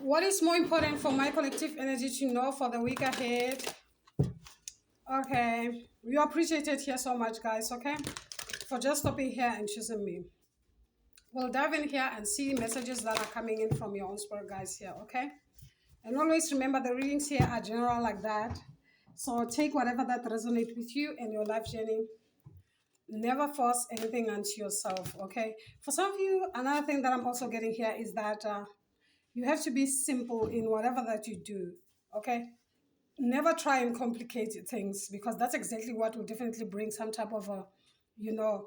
What is more important for my collective energy to know for the week ahead? Okay, you appreciate it here so much, guys. Okay, for just stopping here and choosing me. We'll dive in here and see messages that are coming in from your own spirit, guys. Here, okay. And always remember the readings here are general like that. So take whatever that resonates with you and your life journey. Never force anything onto yourself, okay? For some of you, another thing that I'm also getting here is that you have to be simple in whatever that you do, okay? Never try and complicate things because that's exactly what will definitely bring some type of a, you know,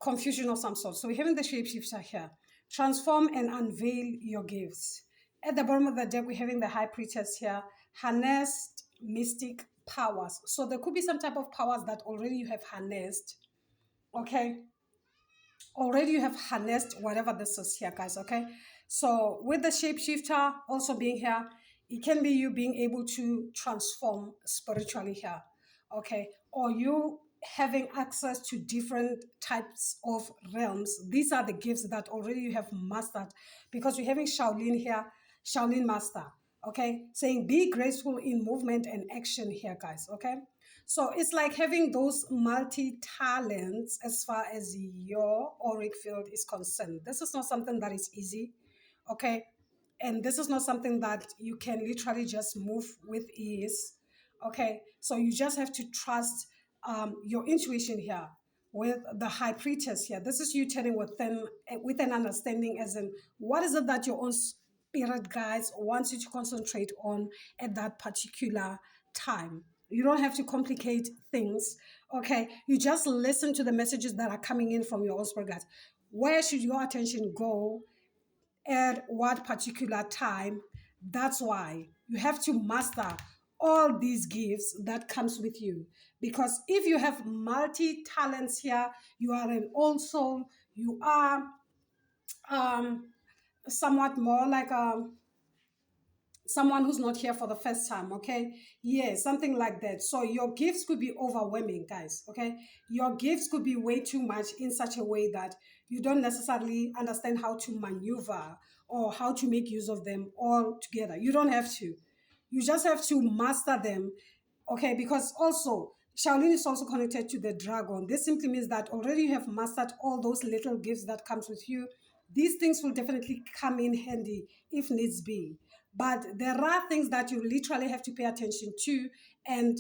confusion of some sort. So we're having the shapeshifter here. Transform and unveil your gifts. At the bottom of the deck, we're having the high priestess here. Harnessed mystic powers. So there could be some type of powers that already you have harnessed, okay? Already you have harnessed whatever this is here, guys, okay? So with the shapeshifter also being here, it can be you being able to transform spiritually here, okay? Or you having access to different types of realms. These are the gifts that already you have mastered because we're having Shaolin here, Shaolin master, okay? Saying be graceful in movement and action here, guys, okay? So it's like having those multi-talents as far as your auric field is concerned. This is not something that is easy, okay? And this is not something that you can literally just move with ease, okay? So you just have to trust your intuition here with the high priestess here. This is you telling with an understanding as in what is it that your own spirit guides wants you to concentrate on at that particular time. You don't have to complicate things, okay? You just listen to the messages that are coming in from your own spirit guides. Where should your attention go at what particular time? That's why you have to master all these gifts that comes with you. Because if you have multi-talents here, you are an old soul, you are somewhat more like someone who's not here for the first time, okay? Yeah, something like that. So your gifts could be overwhelming, guys, okay? Your gifts could be way too much in such a way that you don't necessarily understand how to maneuver or how to make use of them all together. You don't have to. You just have to master them, okay? Because also, Shaolin is also connected to the dragon. This simply means that already you have mastered all those little gifts that comes with you. These things will definitely come in handy if needs be. But there are things that you literally have to pay attention to, and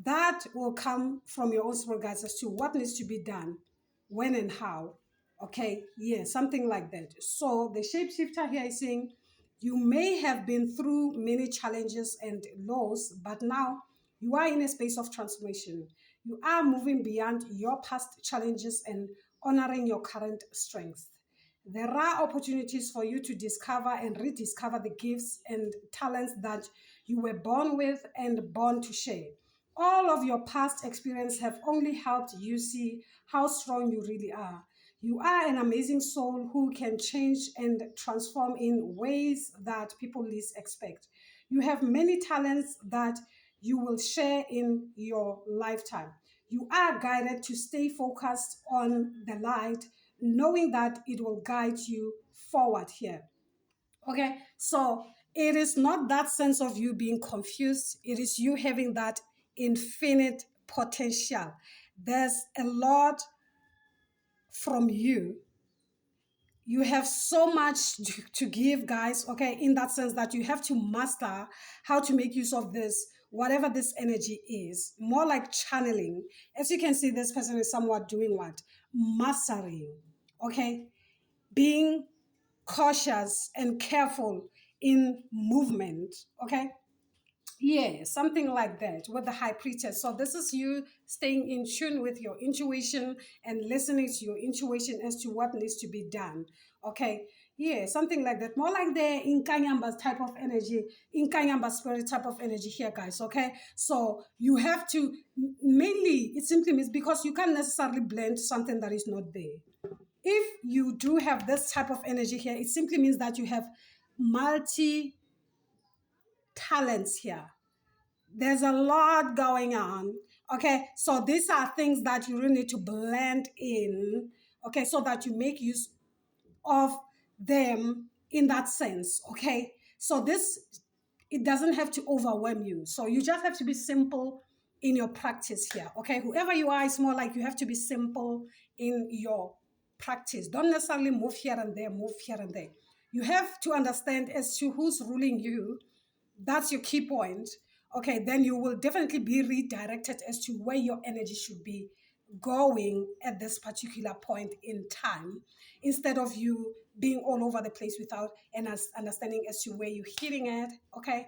that will come from your own spirit guides as to what needs to be done, when and how. Okay, yeah, something like that. So the shapeshifter here is saying you may have been through many challenges and lows, but now you are in a space of transformation. You are moving beyond your past challenges and honoring your current strength. There are opportunities for you to discover and rediscover the gifts and talents that you were born with and born to share. All of your past experience have only helped you see how strong you really are. You are an amazing soul who can change and transform in ways that people least expect. You have many talents that you will share in your lifetime. You are guided to stay focused on the light, knowing that it will guide you forward here. Okay, so it is not that sense of you being confused, it is you having that infinite potential. There's a lot from you. You have so much to give, guys, okay, in that sense that you have to master how to make use of this, whatever this energy is, more like channeling. As you can see, this person is somewhat doing what? Mastering, okay? Being cautious and careful in movement, okay? Yeah, something like that with the high priestess. So this is you staying in tune with your intuition and listening to your intuition as to what needs to be done. Okay. Yeah, something like that. More like the Inkanyamba type of energy, Inkanyamba spirit type of energy here, guys. Okay. So you have to mainly, it simply means because you can't necessarily blend something that is not there. If you do have this type of energy here, it simply means that you have multi talents here. There's a lot going on. Okay, so these are things that you really need to blend in, okay, so that you make use of them in that sense. Okay, So this, it doesn't have to overwhelm you. So you just have to be simple in your practice here. Okay, whoever you are, it's more like you have to be simple in your practice. Don't necessarily move here and there, move here and there. You have to understand as to who's ruling you. That's your key point. Okay, then you will definitely be redirected as to where your energy should be going at this particular point in time, instead of you being all over the place without an understanding as to where you're hitting at. Okay,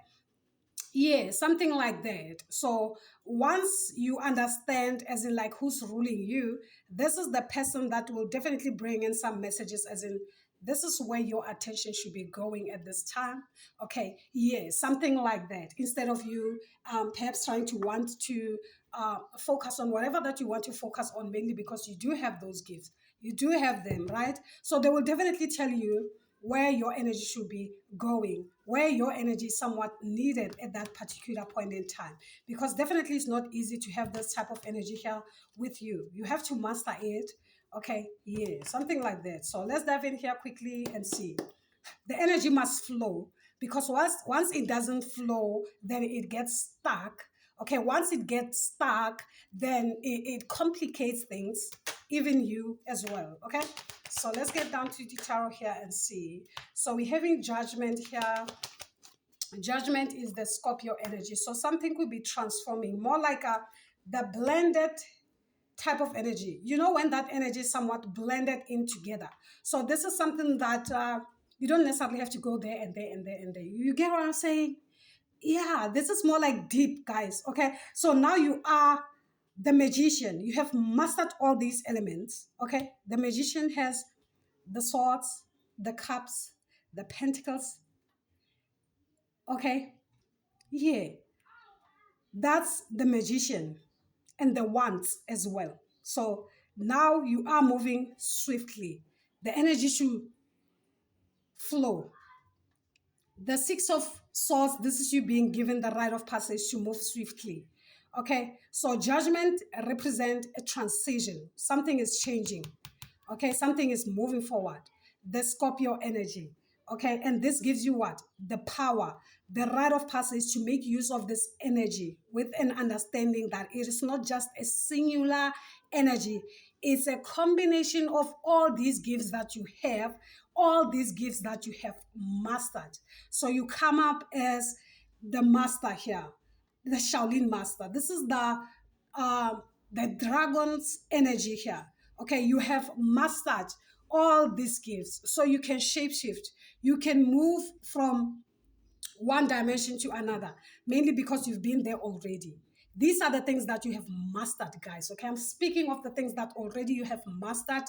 yeah, something like that. So once you understand, as in like who's ruling you, this is the person that will definitely bring in some messages, as in this is where your attention should be going at this time. Okay, yeah, something like that. Instead of you perhaps trying to want to focus on whatever that you want to focus on, mainly because you do have those gifts, you do have them, right? So they will definitely tell you where your energy should be going, where your energy is somewhat needed at that particular point in time. Because definitely it's not easy to have this type of energy here with you. You have to master it. Okay, yeah, something like that. So let's dive in here quickly and see. The energy must flow, because once it doesn't flow, then it gets stuck. Okay, once it gets stuck, then it complicates things, even you as well. Okay, so let's get down to the tarot here and see. So we're having judgment here. Judgment is the Scorpio energy, so something could be transforming, more like a the blended type of energy. You know, when that energy is somewhat blended in together. So this is something that you don't necessarily have to go there and there and there and there. You get what I'm saying? Yeah, this is more like deep, guys. Okay, so now you are the magician. You have mastered all these elements. Okay, the magician has the swords, the cups, the pentacles. Okay, yeah, that's the magician, and the wands as well. So now you are moving swiftly. The energy should flow. The Six of Swords, this is you being given the right of passage to move swiftly. Okay, so judgment represent a transition. Something is changing. Okay, something is moving forward. The Scorpio energy. Okay, and this gives you what? The power, the right of passage to make use of this energy with an understanding that it is not just a singular energy. It's a combination of all these gifts that you have, all these gifts that you have mastered. So you come up as the master here, the Shaolin master. This is uh, the dragon's energy here. Okay, you have mastered all these gifts, so you can shapeshift. You can move from one dimension to another, mainly because you've been there already. These are the things that you have mastered, guys. Okay, I'm speaking of the things that already you have mastered.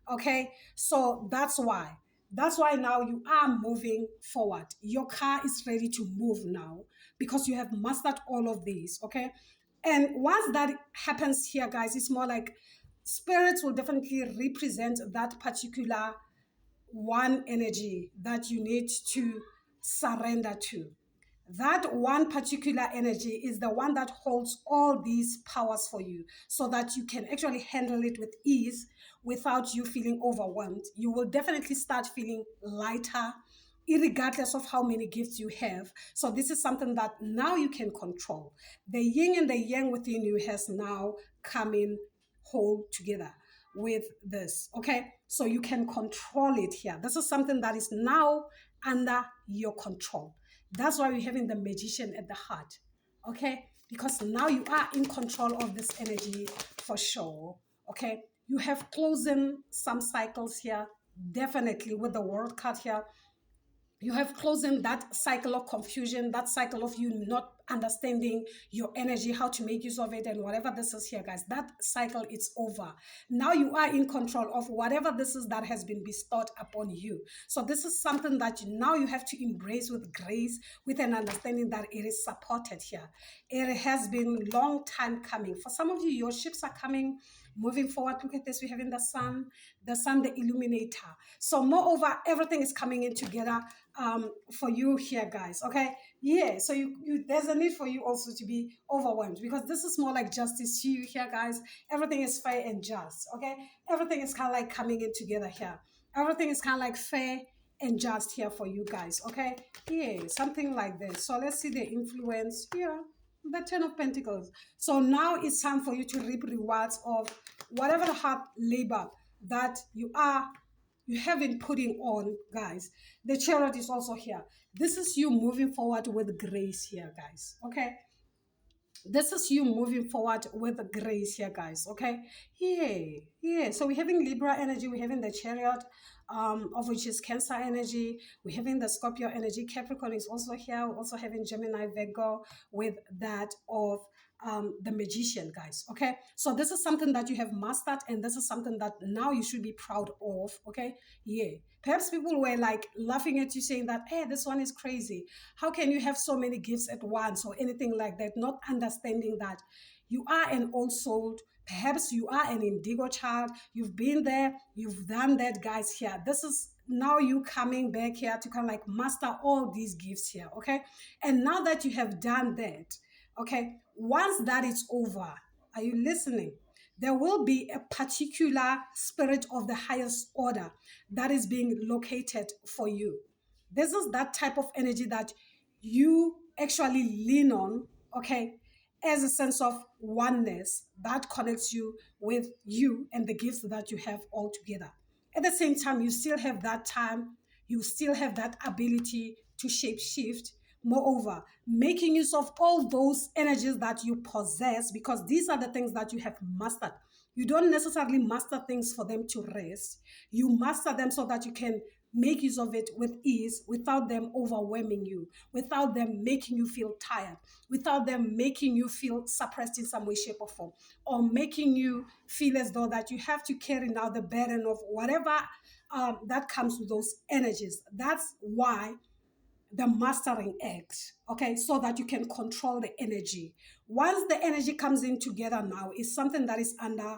Okay, so that's why. That's why now you are moving forward. Your car is ready to move now because you have mastered all of these. Okay, and once that happens here, guys, it's more like spirits will definitely represent that particular one energy that you need to surrender to. That one particular energy is the one that holds all these powers for you, so that you can actually handle it with ease without you feeling overwhelmed. You will definitely start feeling lighter, regardless of how many gifts you have. So this is something that now you can control. The yin and the yang within you has now come in whole together with this. Okay, so you can control it here. This is something that is now under your control. That's why we're having the magician at the heart. Okay, because now you are in control of this energy for sure. Okay, you have closing some cycles here, definitely with the world card here. You have closing that cycle of confusion, that cycle of you not understanding your energy, how to make use of it, and whatever this is here, guys, that cycle is over. Now you are in control of whatever this is that has been bestowed upon you. So this is something that now you have to embrace with grace, with an understanding that it is supported here. It has been long time coming. For some of you, your ships are coming, moving forward. Look at this, we're having the sun, the illuminator. So moreover, everything is coming in together for you here, guys. Okay, yeah, so you there's a need for you also to be overwhelmed, because this is more like justice to you here, guys. Everything is fair and just. Okay, everything is kind of like coming in together here. Everything is kind of like fair and just here for you guys, okay? Yeah, something like this. So let's see the influence here. The Ten of Pentacles. So now it's time for you to reap rewards of whatever the hard labor that you have been putting on, guys. The Chariot is also here. This is you moving forward with grace here, guys, okay? This is you moving forward with grace here, guys, okay? Yeah. So we're having Libra energy, we're having the Chariot, of which is Cancer energy, we're having the Scorpio energy, Capricorn is also here, we're also having Gemini, Virgo, with that of the Magician, guys, okay? So this is something that you have mastered, and this is something that now you should be proud of, okay? Yeah. Perhaps people were like laughing at you, saying that, hey, this one is crazy. How can you have so many gifts at once or anything like that? Not understanding that you are an old soul. Perhaps you are an indigo child. You've been there. You've done that, guys, here. This is now you coming back here to kind of like master all these gifts here, okay? And now that you have done that, okay, once that is over, are you listening? There will be a particular spirit of the highest order that is being located for you. This is that type of energy that you actually lean on, okay, as a sense of oneness that connects you with you and the gifts that you have all together. At the same time, you still have that time, you still have that ability to shape shift. Moreover, making use of all those energies that you possess, because these are the things that you have mastered. You don't necessarily master things for them to rest. You master them so that you can make use of it with ease without them overwhelming you, without them making you feel tired, without them making you feel suppressed in some way, shape, or form, or making you feel as though that you have to carry now the burden of whatever that comes with those energies. That's why the mastering act, okay, so that you can control the energy. Once the energy comes in together now, it's something that is under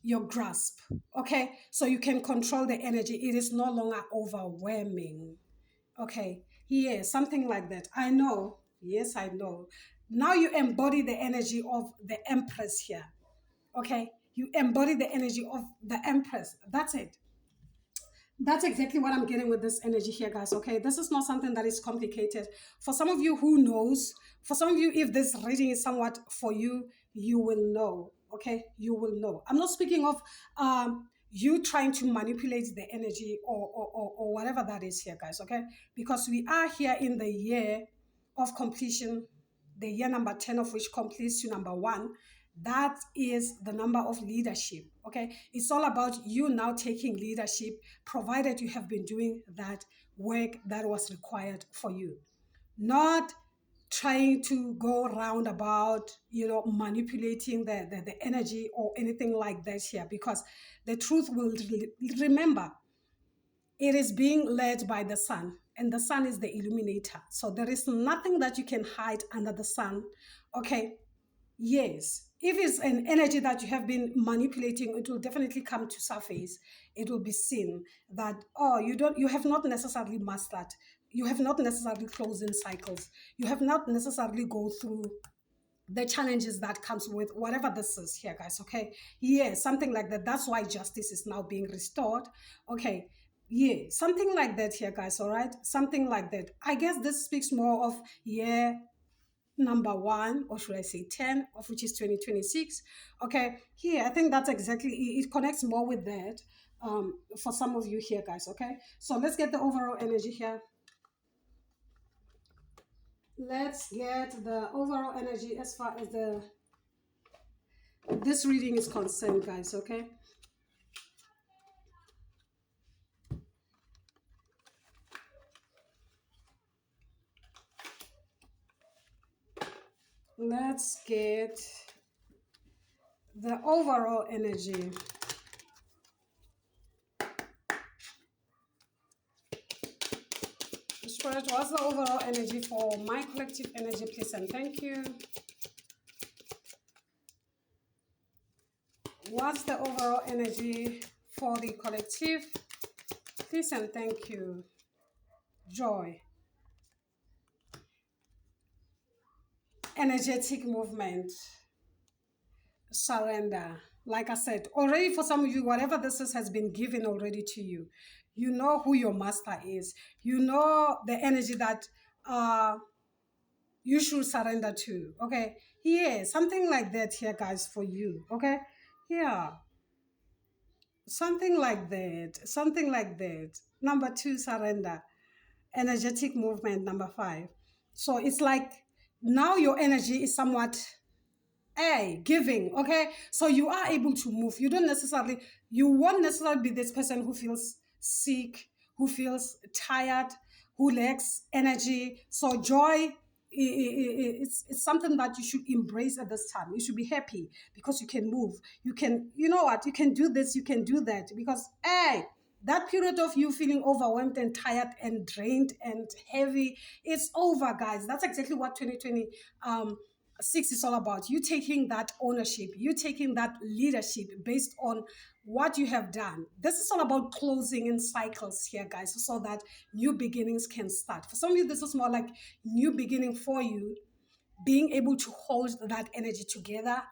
your grasp, okay, so you can control the energy. It is no longer overwhelming, okay? Yeah, something like that. I know. Yes, I know. Now you embody the energy of the Empress here, okay? You embody the energy of the Empress. That's it. That's exactly what I'm getting with this energy here, guys, okay? This is not something that is complicated. For some of you who knows, for some of you, if this reading is somewhat for you, you will know, okay? You will know. I'm not speaking of you trying to manipulate the energy or whatever that is here, guys, okay? Because we are here in the year of completion, the year number 10 of which completes to number 1. That is the number of leadership, okay? It's all about you now taking leadership, provided you have been doing that work that was required for you. Not trying to go round about, manipulating the energy or anything like that here, because the truth will remember, it is being led by the sun, and the sun is the illuminator. So there is nothing that you can hide under the sun, okay? Yes, if it's an energy that you have been manipulating, it will definitely come to surface. It will be seen that, you have not necessarily mastered. You have not necessarily closed in cycles. You have not necessarily go through the challenges that comes with whatever this is here, guys, okay? Yeah, something like that. That's why justice is now being restored, okay? Yeah, something like that here, guys, all right? Something like that. I guess this speaks more of, yeah, number 1, or should I say 10, of which is 2026, okay? Here, I think that's exactly, it connects more with that for some of you here, guys, okay? So let's get the overall energy here. Let's get the overall energy as far as this reading is concerned, guys, okay? Let's get the overall energy. Spirit, what's the overall energy for my collective energy, please, and thank you. What's the overall energy for the collective, please, and thank you. Joy. Energetic movement. Surrender. Like I said, already for some of you, whatever this is has been given already to you. You know who your master is. You know the energy that you should surrender to. Okay. Yeah, something like that here, guys, for you. Okay. Yeah. Something like that. Something like that. Number two, surrender. Energetic movement, number five. So it's like now your energy is somewhat giving. Okay, so you are able to move. You won't necessarily be this person who feels sick, who feels tired, who lacks energy. So joy, it's something that you should embrace at this time. You should be happy because you can move. You can, you know what, you can do this, you can do that, because that period of you feeling overwhelmed and tired and drained and heavy, it's over, guys. That's exactly what 2020 six is all about. You taking that ownership, you taking that leadership based on what you have done. This is all about closing in cycles here, guys, so that new beginnings can start. For some of you, this is more like new beginning for you, being able to hold that energy together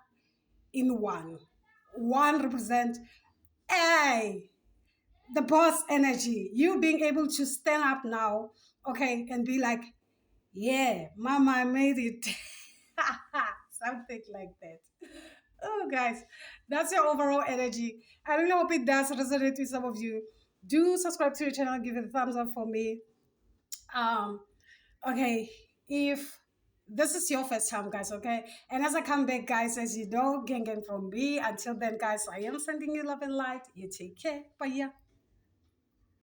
in one. One represent a the boss energy. You being able to stand up now, okay, and be like, yeah, mama, I made it. Something like that. Oh, guys, that's your overall energy. I really hope it does resonate with some of you. Do subscribe to the channel, give it a thumbs up for me. Um, okay, if this is your first time, guys, okay, and as I come back, guys, as you know, gang from me. Until then, guys, I am sending you love and light. You take care. Bye. Yeah.